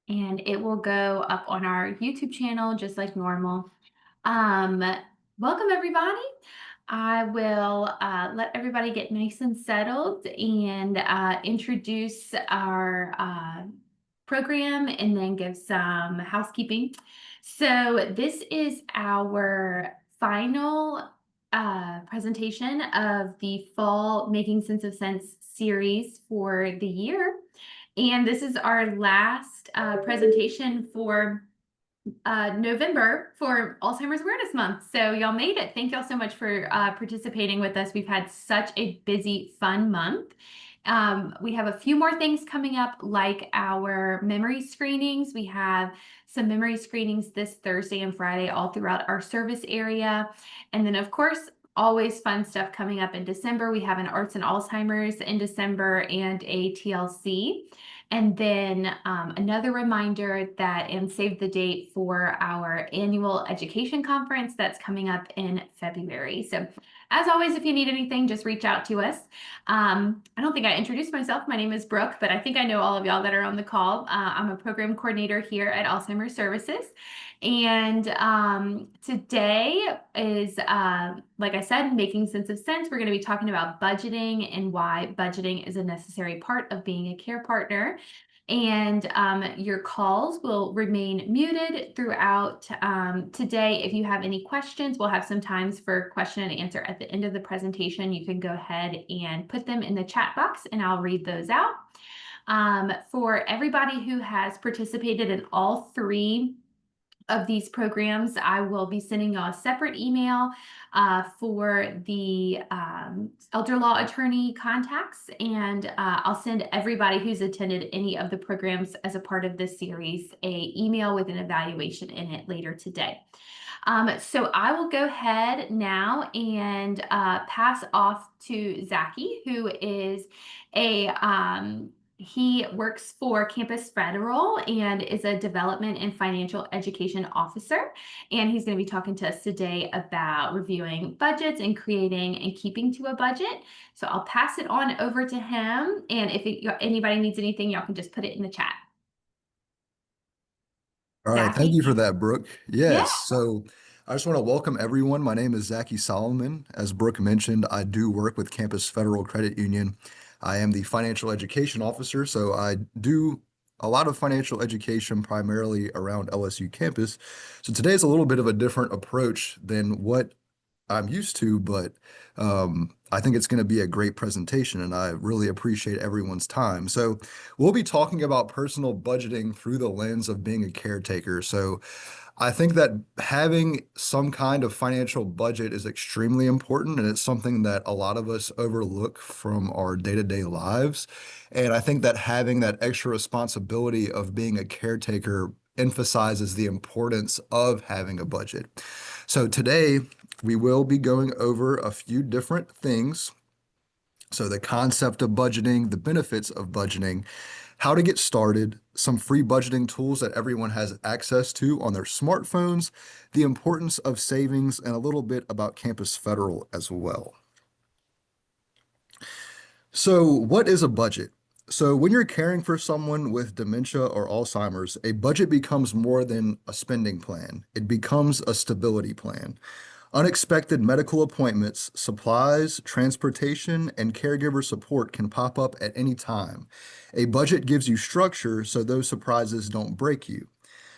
and it will go up on our YouTube channel just like normal. Um, Welcome everybody. I will let everybody get nice and settled and introduce our program and then give some housekeeping. So this is our final presentation of the Fall Making Sense of Sense series for the year. And this is our last presentation for November for Alzheimer's Awareness Month. So y'all made it. Thank y'all so much for participating with us. We've had such a busy, fun month. We have a few more things coming up, like our memory screenings. We have some memory screenings this Thursday and Friday all throughout our service area. And then, of course, always fun stuff coming up in December. We have an Arts and Alzheimer's in December and a TLC. And then another reminder that, and save the date for our annual education conference that's coming up in February. So as always, if you need anything, just reach out to us. I don't think I introduced myself. My name is Brooke, but I think I know all of y'all that are on the call. I'm a program coordinator here at Alzheimer's Services. And today is, like I said, making sense of sense. We're going to be talking about budgeting and why budgeting is a necessary part of being a care partner. And your calls will remain muted throughout today. If you have any questions, we'll have some times for question and answer at the end of the presentation. You can go ahead and put them in the chat box and I'll read those out. For everybody who has participated in all three of these programs, I will be sending you a separate email for the elder law attorney contacts, and I'll send everybody who's attended any of the programs as a part of this series a email with an evaluation in it later today. So I will go ahead now and pass off to Zacki, who is a he works for Campus Federal and is a development and financial education officer. And he's going to be talking to us today about reviewing budgets and creating and keeping to a budget. So I'll pass it on over to him. And if anybody needs anything, y'all can just put it in the chat. All right, thank Zacki? you for that, Brooke. Yeah. Yes, so I just want to welcome everyone. My name is Zacki Soliman. As Brooke mentioned, I do work with Campus Federal Credit Union. I am the financial education officer, so I do a lot of financial education primarily around LSU campus. So today is a little bit of a different approach than what I'm used to, but I think it's going to be a great presentation, and I really appreciate everyone's time. So we'll be talking about personal budgeting through the lens of being a caretaker. So I think that having some kind of financial budget is extremely important, and it's something that a lot of us overlook from our day-to-day lives. And I think that having that extra responsibility of being a caretaker emphasizes the importance of having a budget. So today, we will be going over a few different things. So the concept of budgeting, the benefits of budgeting, how to get started, some free budgeting tools that everyone has access to on their smartphones, the importance of savings, and a little bit about Campus Federal as well. So what is a budget? So when you're caring for someone with dementia or Alzheimer's, a budget becomes more than a spending plan. It becomes a stability plan. Unexpected medical appointments, supplies, transportation, and caregiver support can pop up at any time. A budget gives you structure so those surprises don't break you.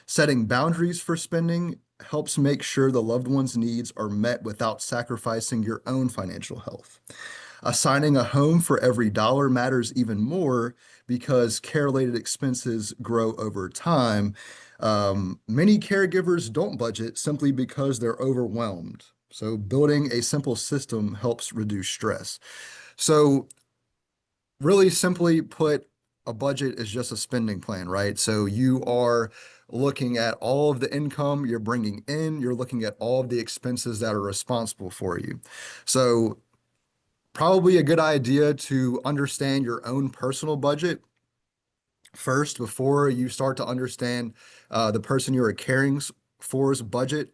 Setting boundaries for spending helps make sure the loved one's needs are met without sacrificing your own financial health. Assigning a home for every dollar matters even more because care-related expenses grow over time. Many caregivers don't budget simply because they're overwhelmed. So building a simple system helps reduce stress. So really simply put, a budget is just a spending plan, right? So you are looking at all of the income you're bringing in, you're looking at all of the expenses that are responsible for you. So probably a good idea to understand your own personal budget first before you start to understand the person you're caring for's budget,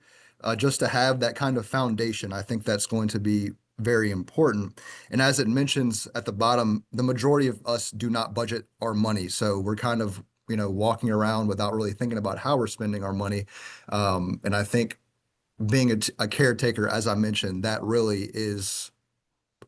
just to have that kind of foundation. I think that's going to be very important. And as it mentions at the bottom, the majority of us do not budget our money. So we're kind of walking around without really thinking about how we're spending our money. And I think being a caretaker, as I mentioned, that really is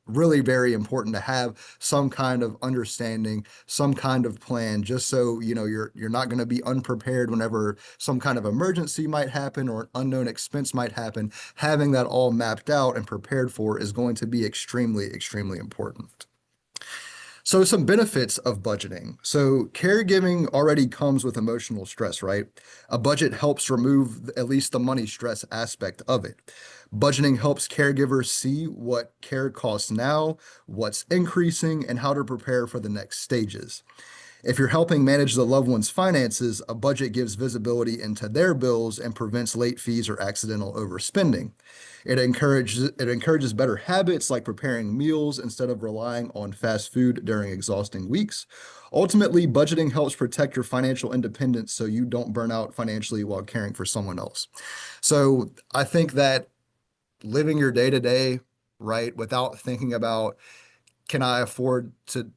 really very important to have some kind of understanding, some kind of plan, just so you're not going to be unprepared whenever some kind of emergency might happen or an unknown expense might happen. Having that all mapped out and prepared for is going to be extremely, extremely important. So some benefits of budgeting. So caregiving already comes with emotional stress, right? A budget helps remove at least the money stress aspect of it. Budgeting helps caregivers see what care costs now, what's increasing, and how to prepare for the next stages. If you're helping manage the loved one's finances, a budget gives visibility into their bills and prevents late fees or accidental overspending. It encourages better habits like preparing meals instead of relying on fast food during exhausting weeks. Ultimately, budgeting helps protect your financial independence so you don't burn out financially while caring for someone else. So I think that living your day to day, right, without thinking about can I afford to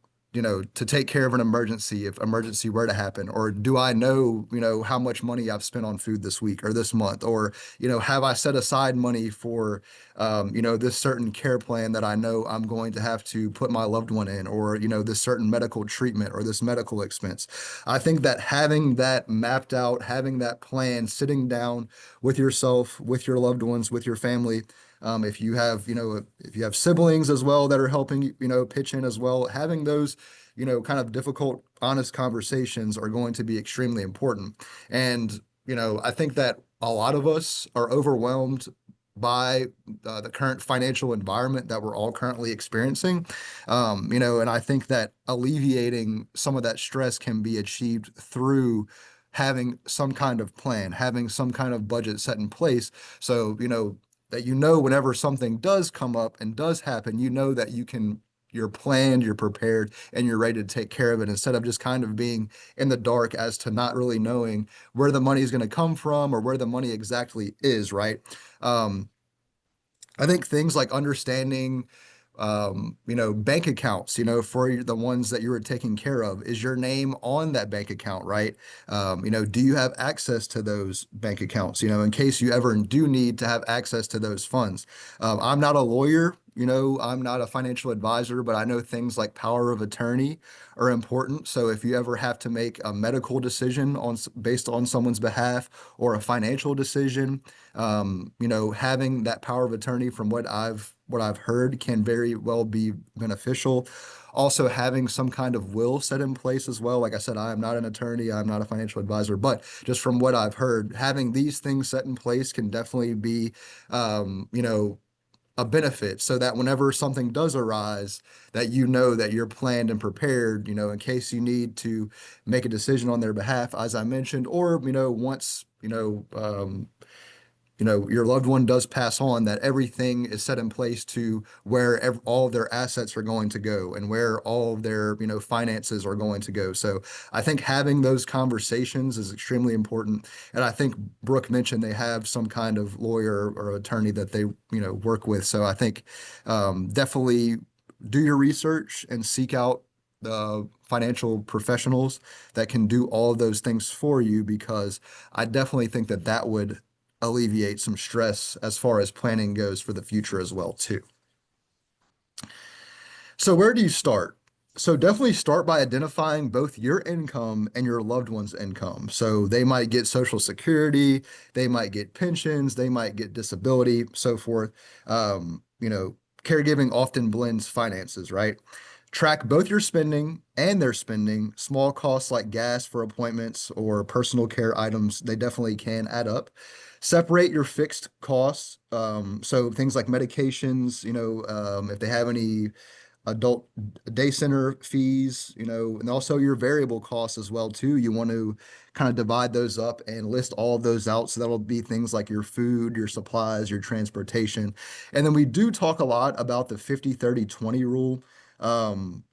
take care of an emergency if emergency were to happen? Or do I know, how much money I've spent on food this week or this month? Or, have I set aside money for, this certain care plan that I know I'm going to have to put my loved one in, or, this certain medical treatment or this medical expense. I think that having that mapped out, having that plan, sitting down with yourself, with your loved ones, with your family, if you have siblings as well that are helping, pitch in as well, having those, kind of difficult, honest conversations are going to be extremely important. And, I think that a lot of us are overwhelmed by the current financial environment that we're all currently experiencing. And I think that alleviating some of that stress can be achieved through having some kind of plan, having some kind of budget set in place. So, that whenever something does come up and does happen, that you're planned, you're prepared, and you're ready to take care of it instead of just kind of being in the dark as to not really knowing where the money is going to come from or where the money exactly is, right? Um, I think things like understanding, bank accounts, for the ones that you were taking care of, is your name on that bank account, right? Do you have access to those bank accounts, in case you ever do need to have access to those funds? I'm not a lawyer, I'm not a financial advisor, but I know things like power of attorney are important. So if you ever have to make a medical decision based on someone's behalf or a financial decision, having that power of attorney from what I've heard can very well be beneficial. Also, having some kind of will set in place as well. Like I said, I am not an attorney, I'm not a financial advisor, but just from what I've heard, having these things set in place can definitely be, a benefit so that whenever something does arise, that that you're planned and prepared, in case you need to make a decision on their behalf, as I mentioned, or, once, your loved one does pass on, that everything is set in place to where all of their assets are going to go and where all of their, finances are going to go. So I think having those conversations is extremely important. And I think Brooke mentioned they have some kind of lawyer or attorney that they, work with. So I think definitely do your research and seek out the financial professionals that can do all of those things for you, because I definitely think that that would alleviate some stress as far as planning goes for the future as well too. So where do you start? So definitely start by identifying both your income and your loved one's income. So they might get Social Security, they might get pensions, they might get disability, so forth. Caregiving often blends finances, right? Track both your spending and their spending. Small costs like gas for appointments or personal care items, they definitely can add up. Separate your fixed costs. So things like medications, if they have any adult day center fees, and also your variable costs as well too. You want to kind of divide those up and list all of those out. So that'll be things like your food, your supplies, your transportation. And then we do talk a lot about the 50/30/20 rule. Um,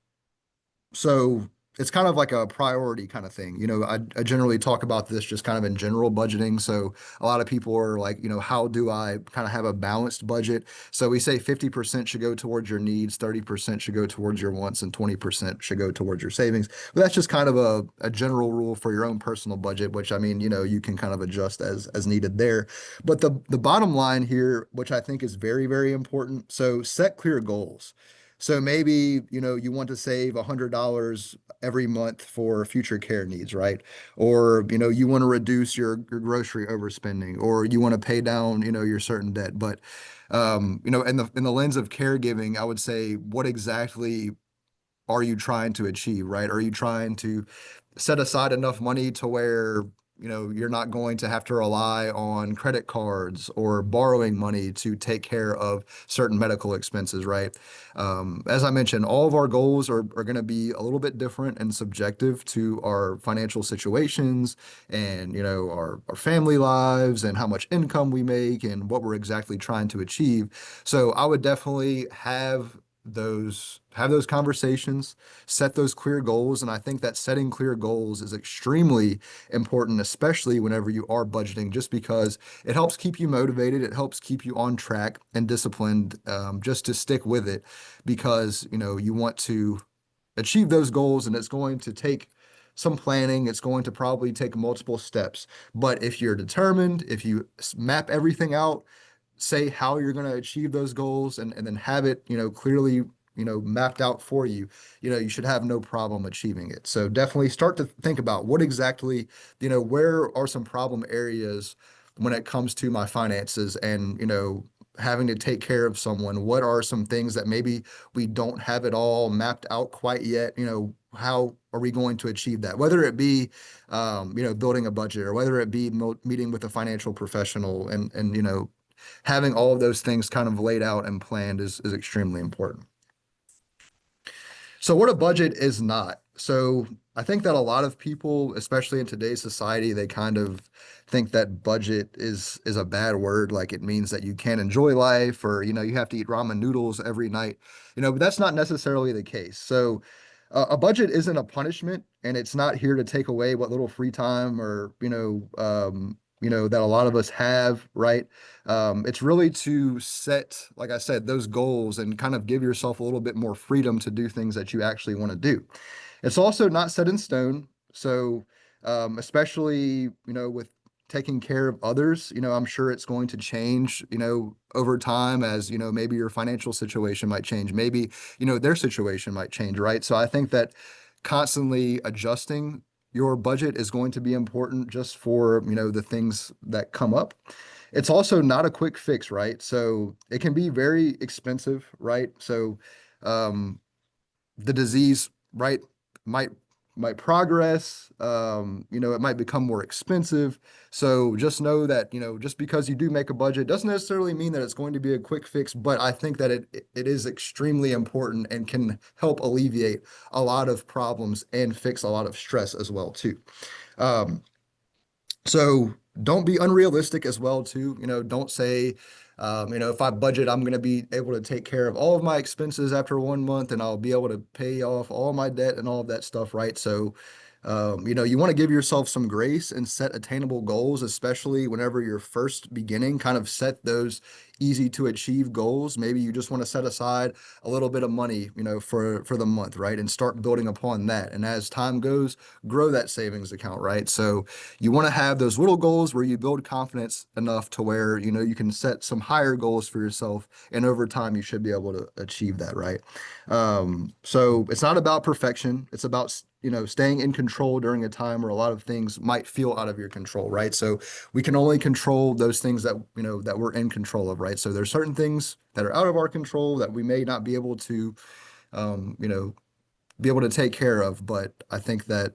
so it's kind of like a priority kind of thing. I generally talk about this just kind of in general budgeting. So a lot of people are like, how do I kind of have a balanced budget? So we say 50% should go towards your needs, 30% should go towards your wants, and 20% should go towards your savings. But that's just kind of a general rule for your own personal budget, which I mean, you can kind of adjust as needed there. But the bottom line here, which I think is very, very important, so set clear goals. So maybe, you want to save $100 every month for future care needs, right? Or, you want to reduce your grocery overspending, or you want to pay down, your certain debt. But, in the lens of caregiving, I would say, what exactly are you trying to achieve, right? Are you trying to set aside enough money to where, you're not going to have to rely on credit cards or borrowing money to take care of certain medical expenses, right? As I mentioned, all of our goals are going to be a little bit different and subjective to our financial situations and, our family lives and how much income we make and what we're exactly trying to achieve. So I would definitely have those conversations, set those clear goals. And I think that setting clear goals is extremely important, especially whenever you are budgeting, just because it helps keep you motivated. It helps keep you on track and disciplined, just to stick with it because, you want to achieve those goals and it's going to take some planning. It's going to probably take multiple steps. But if you're determined, if you map everything out, say how you're going to achieve those goals and then have it, clearly, mapped out for you, you should have no problem achieving it. So definitely start to think about what exactly, where are some problem areas when it comes to my finances and, having to take care of someone. What are some things that maybe we don't have it all mapped out quite yet? How are we going to achieve that? Whether it be, building a budget or whether it be meeting with a financial professional and, having all of those things kind of laid out and planned is extremely important. So what a budget is not. So I think that a lot of people, especially in today's society, they kind of think that budget is a bad word, like it means that you can't enjoy life or you have to eat ramen noodles every night. But that's not necessarily the case. So a budget isn't a punishment and it's not here to take away what little free time or that a lot of us have, right? It's really to set, like I said, those goals and kind of give yourself a little bit more freedom to do things that you actually want to do. It's also not set in stone. So, especially, with taking care of others, I'm sure it's going to change, over time as, maybe your financial situation might change. Maybe, their situation might change, right? So I think that constantly adjusting your budget is going to be important just for, the things that come up. It's also not a quick fix, right? So it can be very expensive, right? So, um, the disease, right, might might progress. It might become more expensive. So just know that, just because you do make a budget doesn't necessarily mean that it's going to be a quick fix, but I think that it is extremely important and can help alleviate a lot of problems and fix a lot of stress as well too. Um, so don't be unrealistic as well too. Don't say, if I budget, I'm going to be able to take care of all of my expenses after 1 month and I'll be able to pay off all my debt and all of that stuff, right? So, you want to give yourself some grace and set attainable goals, especially whenever you're first beginning, kind of set those easy to achieve goals. Maybe you just want to set aside a little bit of money, for the month, right? And start building upon that. And as time goes, grow that savings account, right? So you want to have those little goals where you build confidence enough to where, you can set some higher goals for yourself. And over time, you should be able to achieve that, right? So it's not about perfection. It's about, staying in control during a time where a lot of things might feel out of your control, right? So we can only control those things that, that we're in control of, right? So there's certain things that are out of our control that we may not be able to, um, you know, be able to take care of. But I think that,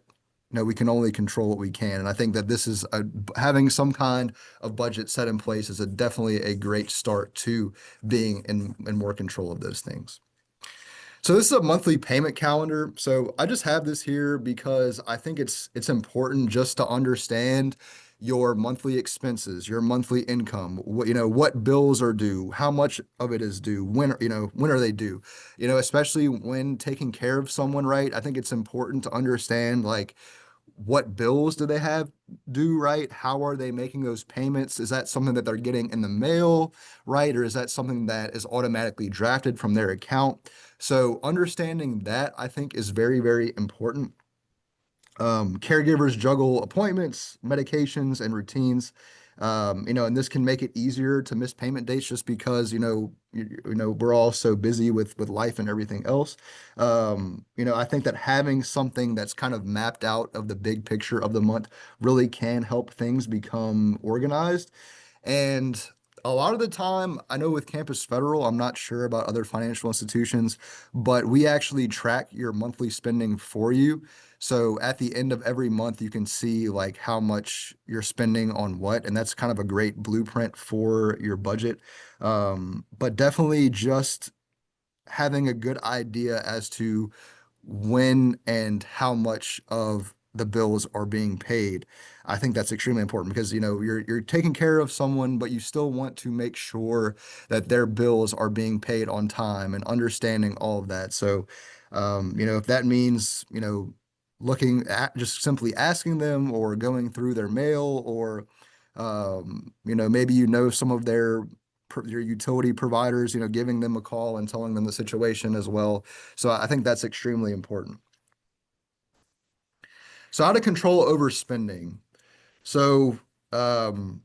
we can only control what we can. And I think that having some kind of budget set in place is definitely a great start to being in more control of those things. So this is a monthly payment calendar. So I just have this here because I think it's important just to understand your monthly expenses, your monthly income, what bills are due, how much of it is due, when are they due? Especially when taking care of someone, right? I think it's important to understand like what bills do they have due, right? How are they making those payments? Is that something that they're getting in the mail, right? Or is that something that is automatically drafted from their account? So understanding that I think is very, very important. Caregivers juggle appointments, medications, and routines. And this can make it easier to miss payment dates just because, we're all so busy with life and everything else. I think that having something that's kind of mapped out of the big picture of the month really can help things become organized. And a lot of the time, I know with Campus Federal, I'm not sure about other financial institutions, but we actually track your monthly spending for you. So at the end of every month, you can see like how much you're spending on what, and that's kind of a great blueprint for your budget. But definitely just having a good idea as to when and how much of the bills are being paid. I think that's extremely important because you're taking care of someone, but you still want to make sure that their bills are being paid on time and understanding all of that. So, if that means, looking at just simply asking them or going through their mail or maybe some of your utility providers, giving them a call and telling them the situation as well. So I think that's extremely important. So how to control overspending. So, um,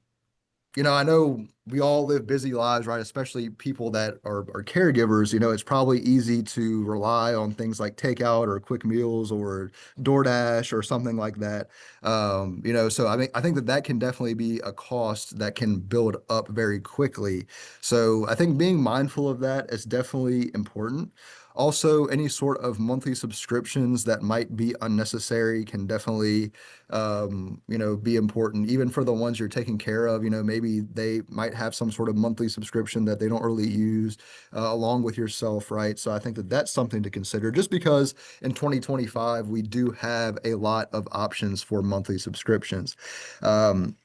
I know we all live busy lives, right? Especially people that are caregivers. It's probably easy to rely on things like takeout or quick meals or DoorDash or something like that. So I think that can definitely be a cost that can build up very quickly. So I think being mindful of that is definitely important. Also, any sort of monthly subscriptions that might be unnecessary can definitely be important, even for the ones you're taking care of. Maybe they might have some sort of monthly subscription that they don't really use along with yourself, right? So I think that that's something to consider just because in 2025, we do have a lot of options for monthly subscriptions. Um,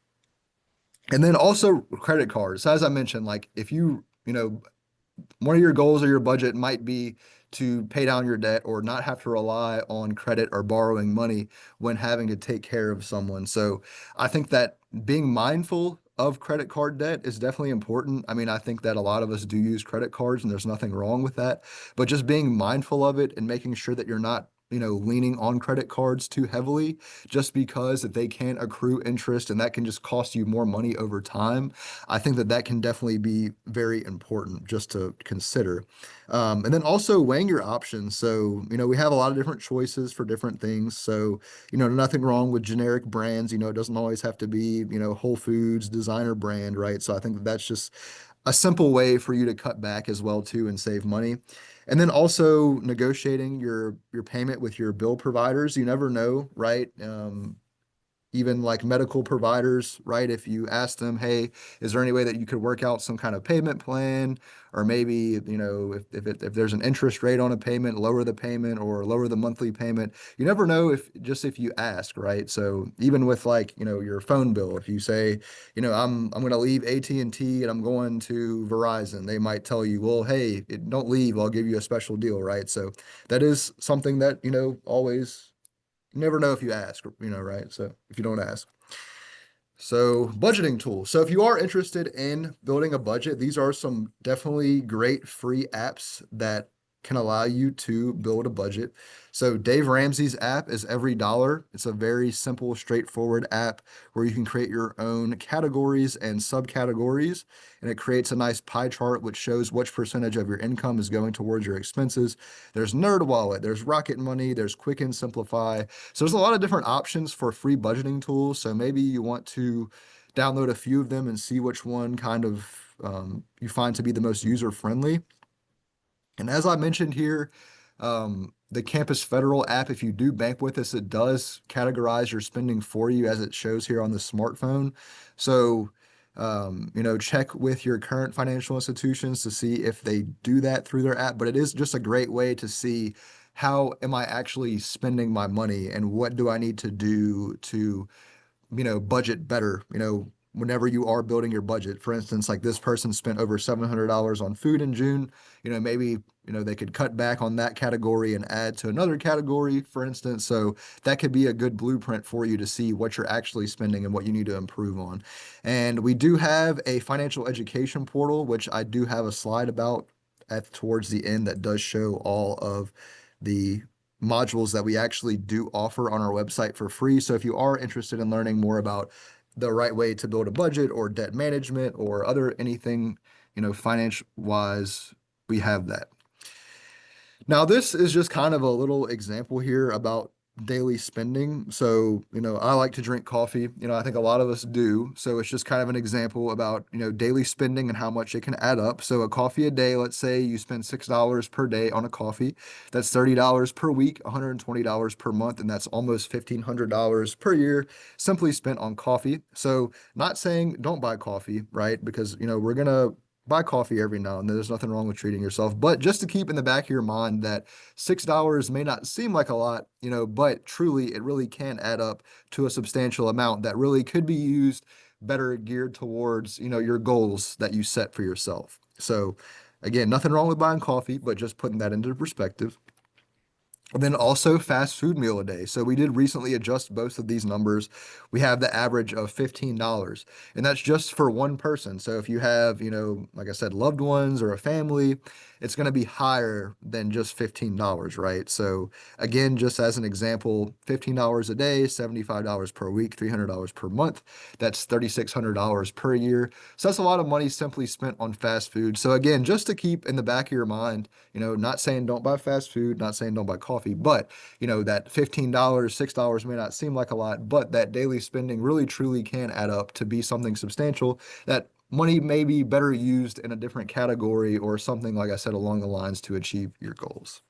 and then also credit cards. As I mentioned, like if one of your goals or your budget might be to pay down your debt or not have to rely on credit or borrowing money when having to take care of someone. So I think that being mindful of credit card debt is definitely important. I mean, I think that a lot of us do use credit cards and there's nothing wrong with that, but just being mindful of it and making sure that you're not leaning on credit cards too heavily just because that they can accrue interest and that can just cost you more money over time. I think that that can definitely be very important just to consider. And then also weighing your options. So, we have a lot of different choices for different things. So, nothing wrong with generic brands. It doesn't always have to be, Whole Foods, designer brand, right? So I think that that's just a simple way for you to cut back as well too and save money. And then also negotiating your payment with your bill providers. You never know, right? Even like medical providers, right? If you ask them, hey, is there any way that you could work out some kind of payment plan? Or maybe, if there's an interest rate on a payment, lower the payment or lower the monthly payment. You never know if you ask, right? So even with like, your phone bill, if you say, I'm going to leave AT&T and T and I'm going to Verizon, they might tell you, well, hey, don't leave, I'll give you a special deal, right? So that is something that, always you never know if you ask, right? So if you don't ask. So budgeting tools. So if you are interested in building a budget, these are some definitely great free apps that can allow you to build a budget. So Dave Ramsey's app is Every Dollar. It's a very simple, straightforward app where you can create your own categories and subcategories, and it creates a nice pie chart which shows which percentage of your income is going towards your expenses. There's NerdWallet, there's Rocket Money, there's Quick and Simplify. So there's a lot of different options for free budgeting tools. So maybe you want to download a few of them and see which one kind of you find to be the most user friendly. And as I mentioned here, the Campus Federal app, if you do bank with us, it does categorize your spending for you as it shows here on the smartphone. So Check with your current financial institutions to see if they do that through their app. But it is just a great way to see how am I actually spending my money and what do I need to do to budget better, whenever you are building your budget. For instance, like this person spent over $700 on food in June, maybe, they could cut back on that category and add to another category, for instance. So that could be a good blueprint for you to see what you're actually spending and what you need to improve on. And we do have a financial education portal, which I do have a slide about at towards the end that does show all of the modules that we actually do offer on our website for free. So if you are interested in learning more about the right way to build a budget or debt management or other anything, finance wise, we have that. Now, this is just kind of a little example here about daily spending. So, I like to drink coffee. I think a lot of us do. So it's just kind of an example about, daily spending and how much it can add up. So a coffee a day, let's say you spend $6 per day on a coffee. That's $30 per week, $120 per month, and that's almost $1,500 per year simply spent on coffee. So not saying don't buy coffee, right? Because, we're gonna buy coffee every now and then. There's nothing wrong with treating yourself, but just to keep in the back of your mind that $6 may not seem like a lot, but truly it really can add up to a substantial amount that really could be used better geared towards, your goals that you set for yourself. So again, nothing wrong with buying coffee, but just putting that into perspective. And then also fast food meal a day. So we did recently adjust both of these numbers. We have the average of $15, and that's just for one person. So if you have, like I said, loved ones or a family, it's going to be higher than just $15, right? So again, just as an example, $15 a day, $75 per week, $300 per month. That's $3,600 per year. So that's a lot of money simply spent on fast food. So again, just to keep in the back of your mind, not saying don't buy fast food, not saying don't buy coffee, but that $15, $6 may not seem like a lot, but that daily spending really truly can add up to be something substantial that money may be better used in a different category or something, like I said, along the lines to achieve your goals.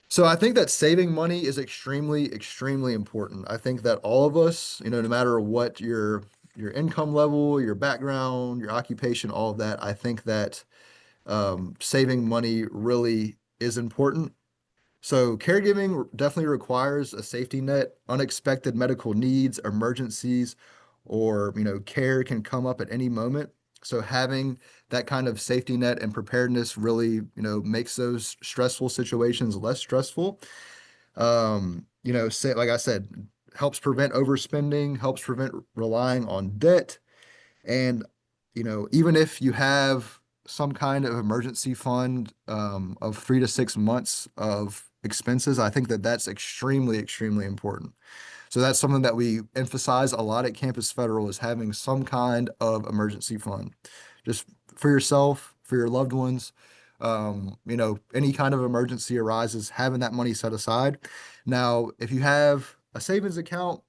So I think that saving money is extremely, extremely important. I think that all of us, no matter what your income level, your background, your occupation, all of that, I think that saving money really is important. So caregiving definitely requires a safety net. Unexpected medical needs, emergencies, or care can come up at any moment. So having that kind of safety net and preparedness really, makes those stressful situations less stressful. Say, like I said, helps prevent overspending, helps prevent relying on debt. And, even if you have some kind of emergency fund of 3 to 6 months of expenses, I think that that's extremely, extremely important. So that's something that we emphasize a lot at Campus Federal is having some kind of emergency fund, just for yourself, for your loved ones. Any kind of emergency arises, having that money set aside. Now, if you have a savings account,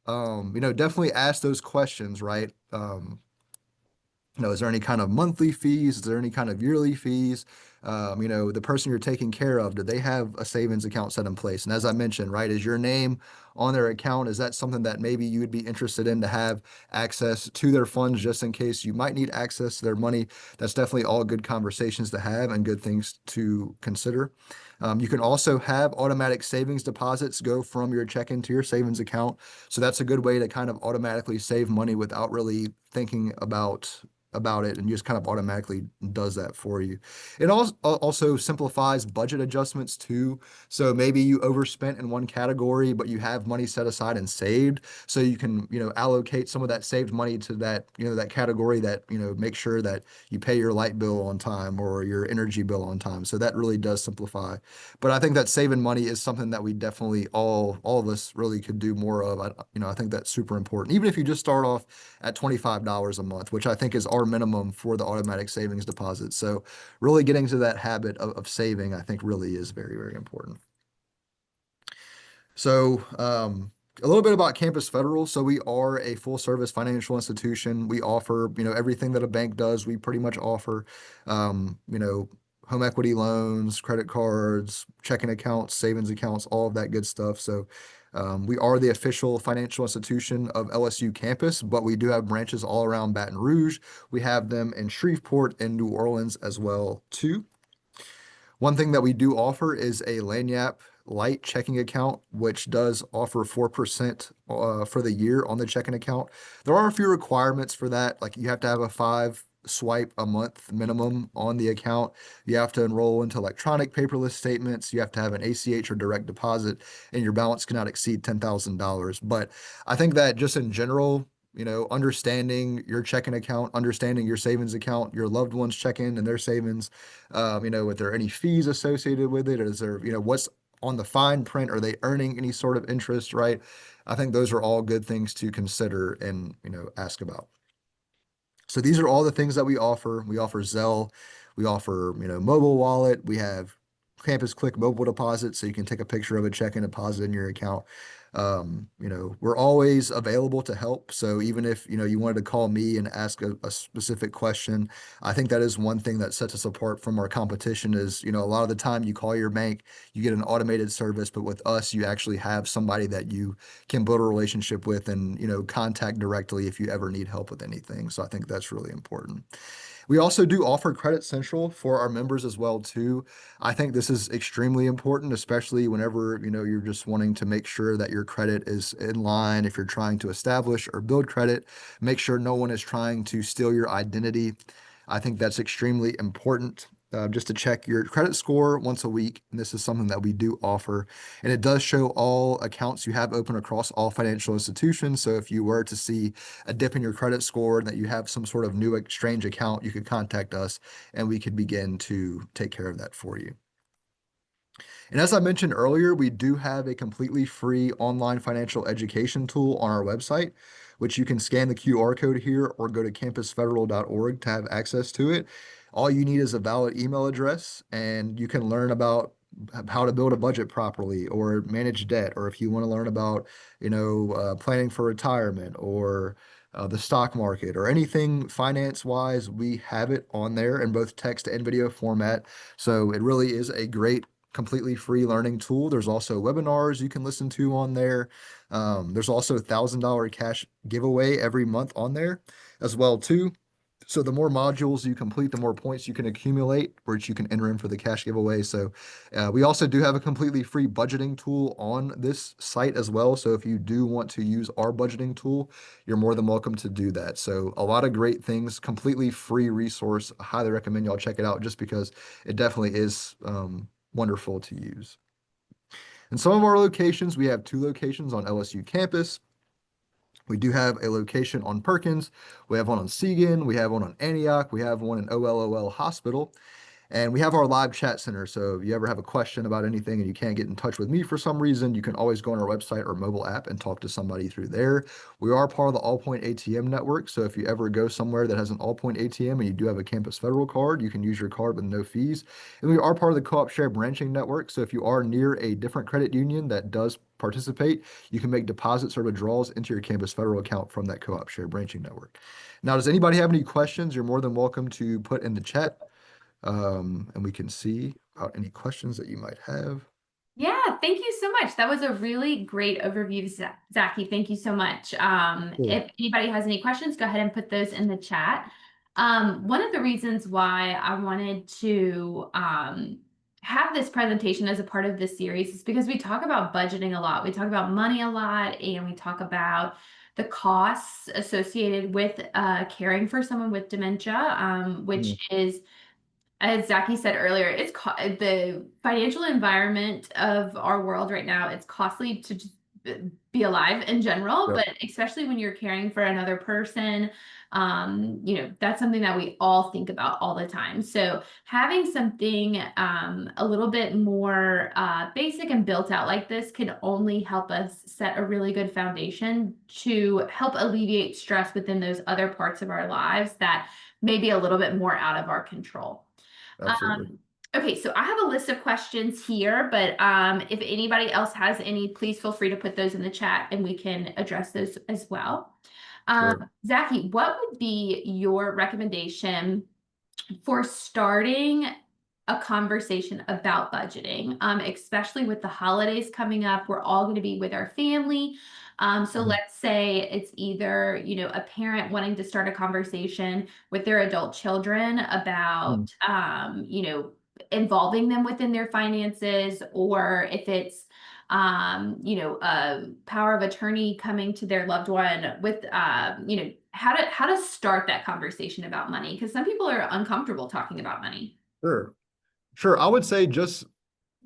definitely ask those questions, right? Is there any kind of monthly fees? Is there any kind of yearly fees? The person you're taking care of, do they have a savings account set in place? And as I mentioned, right, is your name on their account? Is that something that maybe you would be interested in to have access to their funds just in case you might need access to their money? That's definitely all good conversations to have and good things to consider. You can also have automatic savings deposits go from your checking to your savings account. So that's a good way to kind of automatically save money without really thinking about it and just kind of automatically does that for you. It also simplifies budget adjustments too. So maybe you overspent in one category, but you have money set aside and saved. So you can, allocate some of that saved money to that, that category that, make sure that you pay your light bill on time or your energy bill on time. So that really does simplify. But I think that saving money is something that we definitely all of us really could do more of. I think that's super important. Even if you just start off at $25 a month, which I think is our minimum for the automatic savings deposit. So really getting to that habit of saving, I think really is very, very important. So, a little bit about Campus Federal. So we are a full service financial institution. We offer, everything that a bank does. We pretty much offer, home equity loans, credit cards, checking accounts, savings accounts, all of that good stuff. So We are the official financial institution of LSU campus, but we do have branches all around Baton Rouge. We have them in Shreveport and New Orleans as well too. One thing that we do offer is a Lanyap Light checking account, which does offer 4% for the year on the checking account. There are a few requirements for that. Like you have to have a 5 swipe a month minimum on the account. You have to enroll into electronic paperless statements. You have to have an ACH or direct deposit, and your balance cannot exceed $10,000. But I think that just in general, understanding your checking account, understanding your savings account, your loved ones checking and their savings, if there are any fees associated with it, is there, what's on the fine print? Are they earning any sort of interest, right? I think those are all good things to consider and, ask about. So these are all the things that we offer. We offer Zelle, we offer, mobile wallet, we have Campus Click mobile deposit, so you can take a picture of a check and deposit in your account. We're always available to help. So even if, you wanted to call me and ask a specific question, I think that is one thing that sets us apart from our competition is, a lot of the time you call your bank, you get an automated service, but with us, you actually have somebody that you can build a relationship with and, contact directly if you ever need help with anything. So I think that's really important. We also do offer Credit Central for our members as well too. I think this is extremely important, especially whenever, you're just wanting to make sure that your credit is in line. If you're trying to establish or build credit, make sure no one is trying to steal your identity. I think that's extremely important. Just to check your credit score once a week. And this is something that we do offer. And it does show all accounts you have open across all financial institutions. So if you were to see a dip in your credit score and that you have some sort of new strange account, you could contact us and we could begin to take care of that for you. And as I mentioned earlier, we do have a completely free online financial education tool on our website, which you can scan the QR code here or go to campusfederal.org to have access to it. All you need is a valid email address, and you can learn about how to build a budget properly or manage debt, or if you want to learn about, planning for retirement or the stock market or anything finance wise, we have it on there in both text and video format. So it really is a great completely free learning tool. There's also webinars you can listen to on there. There's also $1,000 cash giveaway every month on there as well too. So the more modules you complete, the more points you can accumulate, which you can enter in for the cash giveaway. So we also do have a completely free budgeting tool on this site as well. So if you do want to use our budgeting tool, you're more than welcome to do that. So a lot of great things, completely free resource. I highly recommend y'all check it out just because it definitely is wonderful to use. In some of our locations, we have 2 locations on LSU campus. We do have a location on Perkins. We have one on Seagan. We have one on Antioch. We have one in OLOL Hospital. And we have our live chat center. So if you ever have a question about anything and you can't get in touch with me for some reason, you can always go on our website or mobile app and talk to somebody through there. We are part of the Allpoint ATM network. So if you ever go somewhere that has an Allpoint ATM and you do have a Campus Federal card, you can use your card with no fees. And we are part of the Co-op Share branching network. So if you are near a different credit union that does participate, you can make deposits or withdrawals into your Campus Federal account from that Co-op Share branching network. Now, does anybody have any questions? You're more than welcome to put in the chat. And we can see about any questions that you might have. Yeah, thank you so much. That was a really great overview, Zacki. Thank you so much. Cool. If anybody has any questions, go ahead and put those in the chat. One of the reasons why I wanted to have this presentation as a part of this series is because we talk about budgeting a lot. We talk about money a lot, and we talk about the costs associated with caring for someone with dementia, which Mm, is, as Zacki said earlier, the financial environment of our world right now. It's costly to just be alive in general, yep, but especially when you're caring for another person, that's something that we all think about all the time. So having something a little bit more basic and built out like this can only help us set a really good foundation to help alleviate stress within those other parts of our lives that may be a little bit more out of our control. absolutely. Okay, so I have a list of questions here, but if anybody else has any, please feel free to put those in the chat and we can address those as well. Sure. Zacki, what would be your recommendation for starting a conversation about budgeting, especially with the holidays coming up. We're all going to be with our family. So Mhm. let's say it's either, a parent wanting to start a conversation with their adult children about, Mhm. involving them within their finances, or if it's, a power of attorney coming to their loved one with, how to start that conversation about money, because some people are uncomfortable talking about money. Sure. Sure. I would say just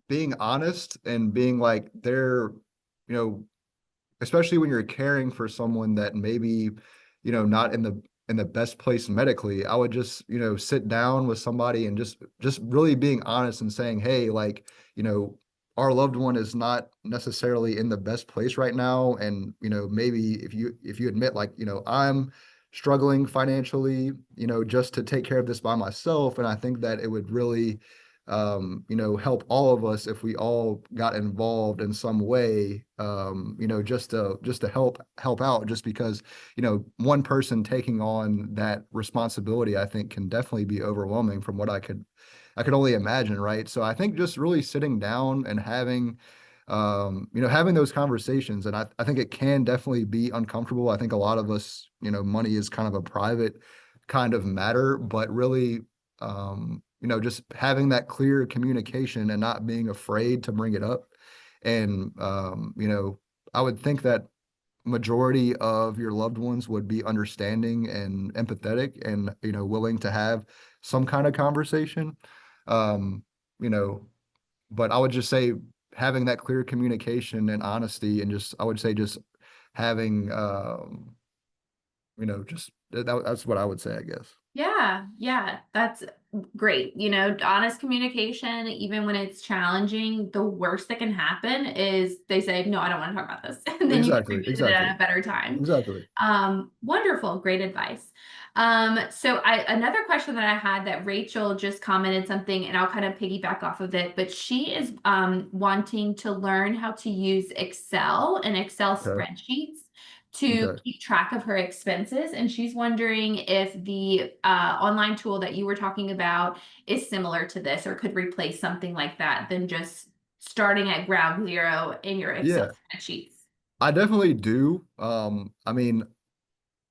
being honest and being like they're, you know, especially when you're caring for someone that maybe, not in the best place medically, I would just, sit down with somebody and just really being honest and saying, hey, like, our loved one is not necessarily in the best place right now. And, maybe if you admit like, I'm struggling financially, just to take care of this by myself. And I think that it would really help all of us if we all got involved in some way, just to help out, just because, one person taking on that responsibility, I think can definitely be overwhelming from what I could only imagine, right? So I think just really sitting down and having those conversations, and I think it can definitely be uncomfortable. I think a lot of us, money is kind of a private kind of matter, but really just having that clear communication and not being afraid to bring it up. And, I would think that majority of your loved ones would be understanding and empathetic and, willing to have some kind of conversation. Um, you know, but I would just say having that clear communication and honesty and I would say just having, that's what I would say, I guess. Yeah, yeah, that's great. Honest communication, even when it's challenging, the worst that can happen is they say, "No, I don't want to talk about this." And then you can Exactly, revisit it exactly, at a better time. exactly. Wonderful, great advice. So another question that I had, that Rachel just commented something, and I'll kind of piggyback off of it, but she is wanting to learn how to use Excel and Excel Okay, spreadsheets to okay. keep track of her expenses. And she's wondering if the online tool that you were talking about is similar to this, or could replace something like that than just starting at ground zero in your Excel Yeah, spreadsheets. I definitely do. I mean,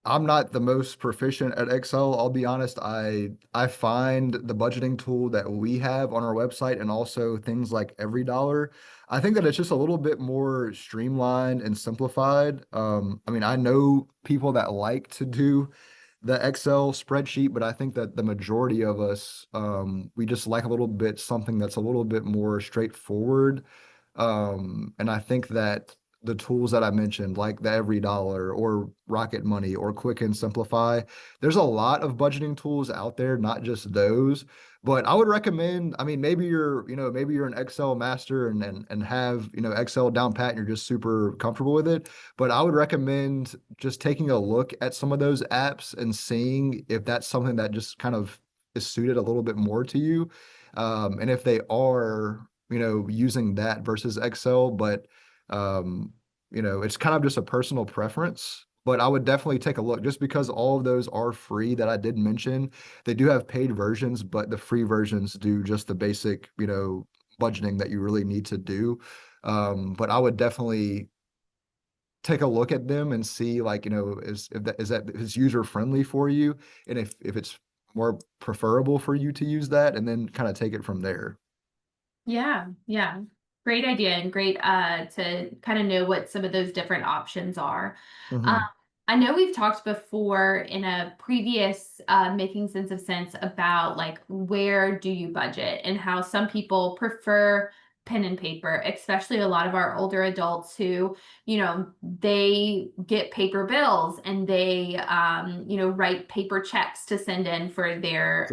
I'm not the most proficient at Excel. I'll be honest. I find the budgeting tool that we have on our website and also things like Every Dollar, I think that it's just a little bit more streamlined and simplified. I mean, I know people that like to do the Excel spreadsheet, but I think that the majority of us, we just like a little bit something that's a little bit more straightforward. And I think that the tools that I mentioned, like the Every Dollar or Rocket Money or Quick and Simplify, there's a lot of budgeting tools out there, not just those. But I would recommend, I mean, maybe you're an Excel master and have, Excel down pat and you're just super comfortable with it. But I would recommend just taking a look at some of those apps and seeing if that's something that just kind of is suited a little bit more to you. And if they are, using that versus Excel, but it's kind of just a personal preference. But I would definitely take a look just because all of those are free that I did mention. They do have paid versions, but the free versions do just the basic, budgeting that you really need to do. But I would definitely take a look at them and see like, if it's user friendly for you and if it's more preferable for you to use that and then kind of take it from there. Yeah, yeah. Great idea, and great to kind of know what some of those different options are. Um, Hmm. I know we've talked before in a previous Making Sense of Sense about like where do you budget, and how some people prefer pen and paper, especially a lot of our older adults who, they get paper bills, and they, write paper checks to send in for their,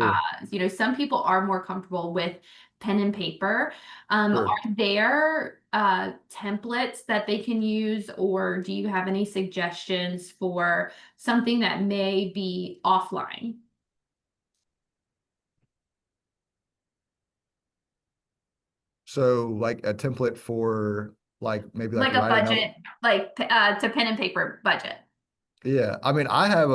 Sure, some people are more comfortable with pen and paper. sure. Are there templates that they can use, or do you have any suggestions for something that may be offline? So like a template for like maybe like Like a writing out. budget, like to pen and paper budget. Yeah. I mean, I have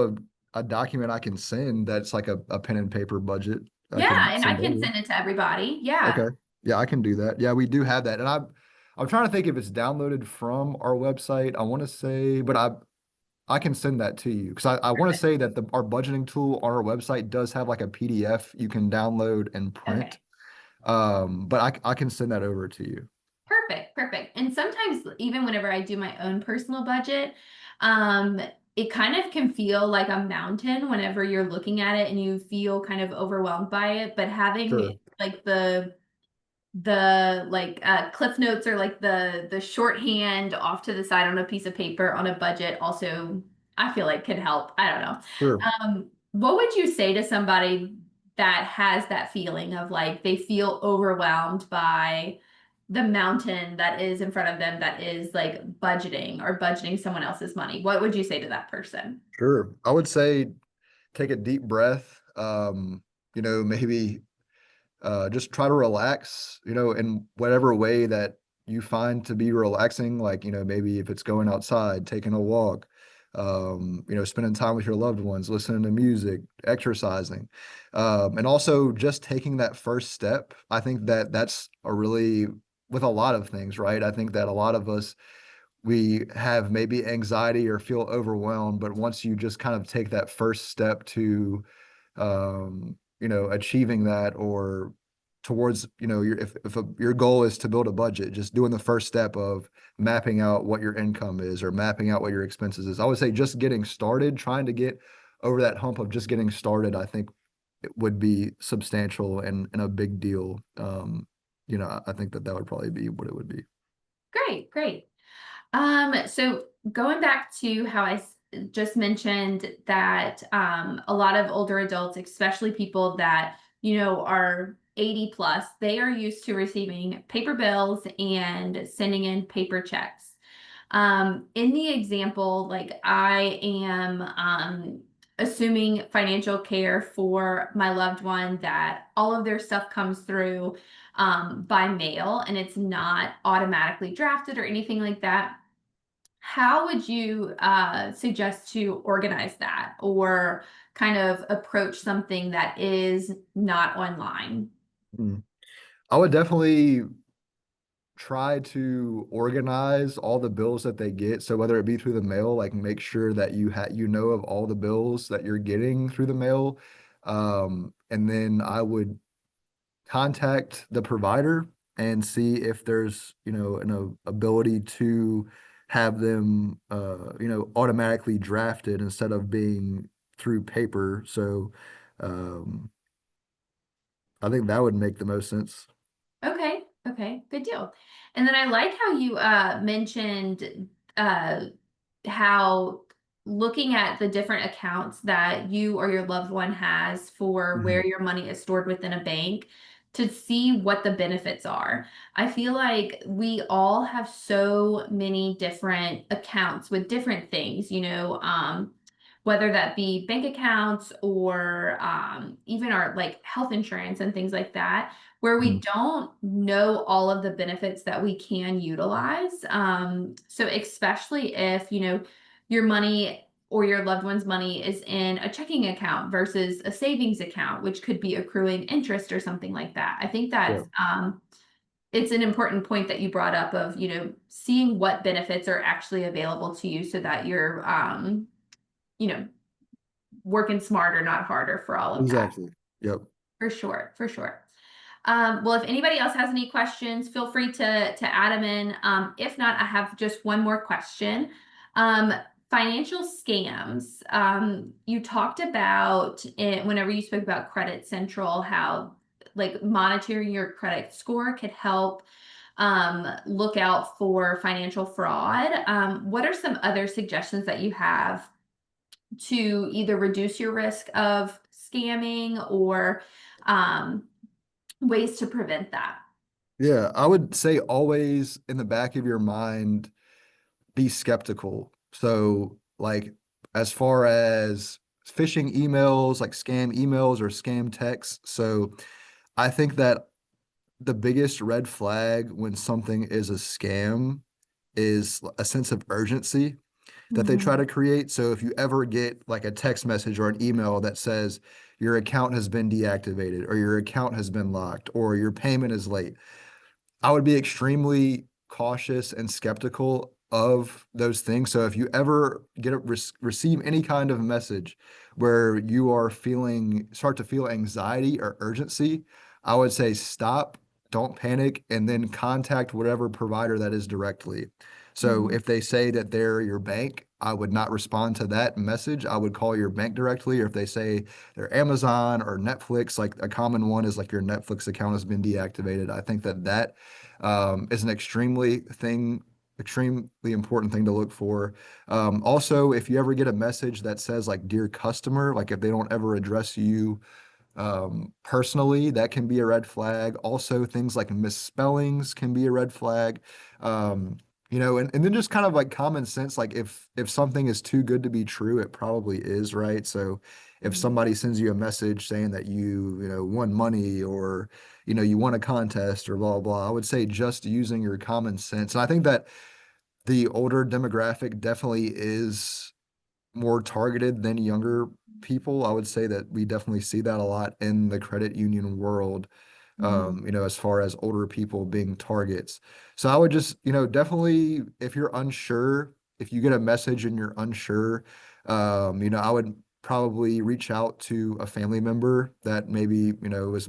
a document I can send that's like a pen and paper budget. I Yeah, can and I send can over. send it to everybody. Yeah. Okay. Yeah, I can do that. Yeah, we do have that. And I'm trying to think if it's downloaded from our website. I want to say, but I can send that to you because I want to Perfect. say that our budgeting tool on our website does have like a PDF you can download and print. Okay. But I can send that over to you. Perfect, perfect. And sometimes even whenever I do my own personal budget, um, it kind of can feel like a mountain whenever you're looking at it and you feel kind of overwhelmed by it. But having Sure. like the like cliff notes or like the shorthand off to the side on a piece of paper on a budget also I feel like could help. I don't know. Sure. What would you say to somebody that has that feeling of like they feel overwhelmed by the mountain that is in front of them that is like budgeting or budgeting someone else's money? What would you say to that person? Sure. I would say take a deep breath. Maybe just try to relax, in whatever way that you find to be relaxing. Like, maybe if it's going outside, taking a walk, spending time with your loved ones, listening to music, exercising, and also just taking that first step. I think that that's a really, with a lot of things, right? I think that a lot of us, we have maybe anxiety or feel overwhelmed, but once you just kind of take that first step to achieving that or towards, your goal is to build a budget, just doing the first step of mapping out what your income is or mapping out what your expenses is. I would say just getting started, trying to get over that hump of just getting started, I think it would be substantial and a big deal. I think that would probably be what it would be. Great, great. So going back to how just mentioned that a lot of older adults, especially people that, are 80 plus, they are used to receiving paper bills and sending in paper checks. In the example, like I am assuming financial care for my loved one that all of their stuff comes through by mail and it's not automatically drafted or anything like that. How would you suggest to organize that or kind of approach something that is not online? Mm. I would definitely try to organize all the bills that they get. So whether it be through the mail, like make sure that you know of all the bills that you're getting through the mail. And then I would contact the provider and see if there's, an ability to have them, automatically drafted instead of being through paper. So, um, I think that would make the most sense. Okay, okay, good deal. And then I like how you mentioned uh, how looking at the different accounts that you or your loved one has for Mhm. where your money is stored within a bank to see what the benefits are. I feel like we all have so many different accounts with different things, whether that be bank accounts or even our like health insurance and things like that where we Mhm. don't know all of the benefits that we can utilize. So especially if, your money or your loved one's money is in a checking account versus a savings account, which could be accruing interest or something like that. I think Yeah, it's an important point that you brought up of, seeing what benefits are actually available to you so that you're, you know, working smarter, not harder for all of that. exactly. Yep. For sure, for sure. Well, if anybody else has any questions, feel free to add them in. If not, I have just one more question. Um, Financial scams. You talked about it whenever you spoke about Credit Central, how like monitoring your credit score could help look out for financial fraud. What are some other suggestions that you have to either reduce your risk of scamming or um, ways to prevent that? Yeah, I would say always in the back of your mind, be skeptical. So, like, as far as phishing emails, like scam emails or scam texts. So, I think that the biggest red flag when something is a scam is a sense of urgency. that they try Mhm. to create. So if you ever get like a text message or an email that says your account has been deactivated or your account has been locked or your payment is late, I would be extremely cautious and skeptical of those things. So if you ever receive any kind of message where you are start to feel anxiety or urgency, I would say stop, don't panic, and then contact whatever provider that is directly. So Mhm. if they say that they're your bank, I would not respond to that message. I would call your bank directly. Or if they say they're Amazon or Netflix, like a common one is like your Netflix account has been deactivated. I think that is an extremely important thing to look for. Also, if you ever get a message that says like "Dear customer," like if they don't ever address you personally, that can be a red flag. Also, things like misspellings can be a red flag. Um, and then just kind of like common sense, like if something is too good to be true, it probably is, right? So if Mhm. somebody sends you a message saying that won money or you won a contest or blah blah, I would say just using your common sense. And I think that the older demographic definitely is more targeted than younger people. I would say that we definitely see that a lot in the credit union world, Mhm. as far as older people being targets. So I would just, definitely, if you're unsure, if you get a message and you're unsure, I would probably reach out to a family member that maybe, is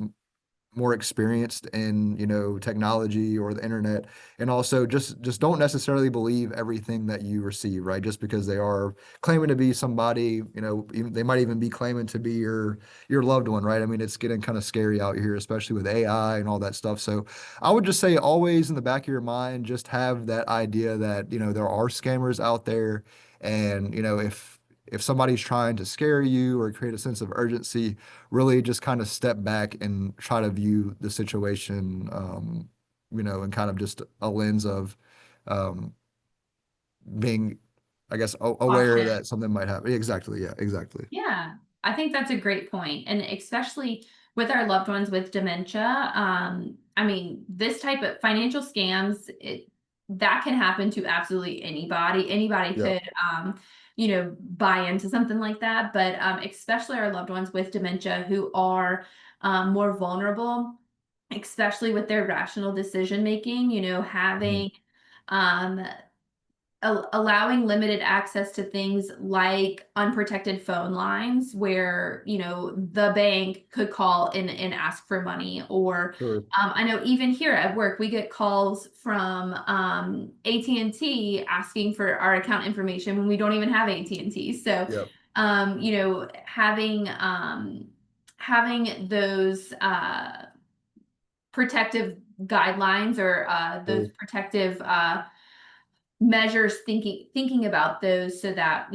more experienced in technology or the internet, and also just don't necessarily believe everything that you receive, right? Just because they are claiming to be somebody, they might even be claiming to be your loved one, right? I mean, it's getting kind of scary out here, especially with AI and all that stuff. So I would just say always in the back of your mind, just have that idea that there are scammers out there, and if somebody's trying to scare you or create a sense of urgency, really just kind of step back and try to view the situation, and kind of just a lens of um, being, I guess, aware Cautious. that something might happen. Exactly. Yeah, exactly. Yeah, I think that's a great point, and especially with our loved ones with dementia. I mean, this type of financial scams, that can happen to absolutely anybody. Anybody Yeah, could, buy into something like that. But especially our loved ones with dementia who are more vulnerable, especially with their rational decision making. mhm, Having um, allowing limited access to things like unprotected phone lines where the bank could call and ask for money, or sure. I know even here at work we get calls from AT&T asking for our account information when we don't even have AT&T. So Yeah, having those protective guidelines, or those sure, protective measures, thinking about those so that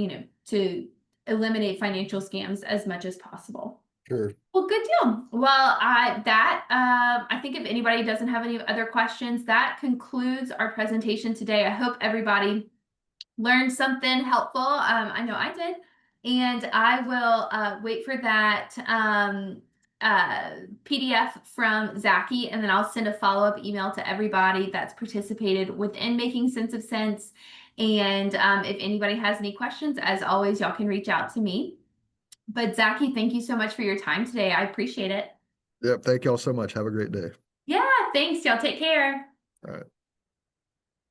to eliminate financial scams as much as possible. sure. Well, good deal. Well, I think if anybody doesn't have any other questions, that concludes our presentation today. I hope everybody learned something helpful. I know I did. And I will wait for that PDF from Zacki, and then I'll send a follow-up email to everybody that's participated within Making Sense of Sense. And if anybody has any questions, as always, y'all can reach out to me. But Zacki, thank you so much for your time today. I appreciate it. Yep. Thank y'all so much. Have a great day. Yeah, thanks. Y'all take care. All right.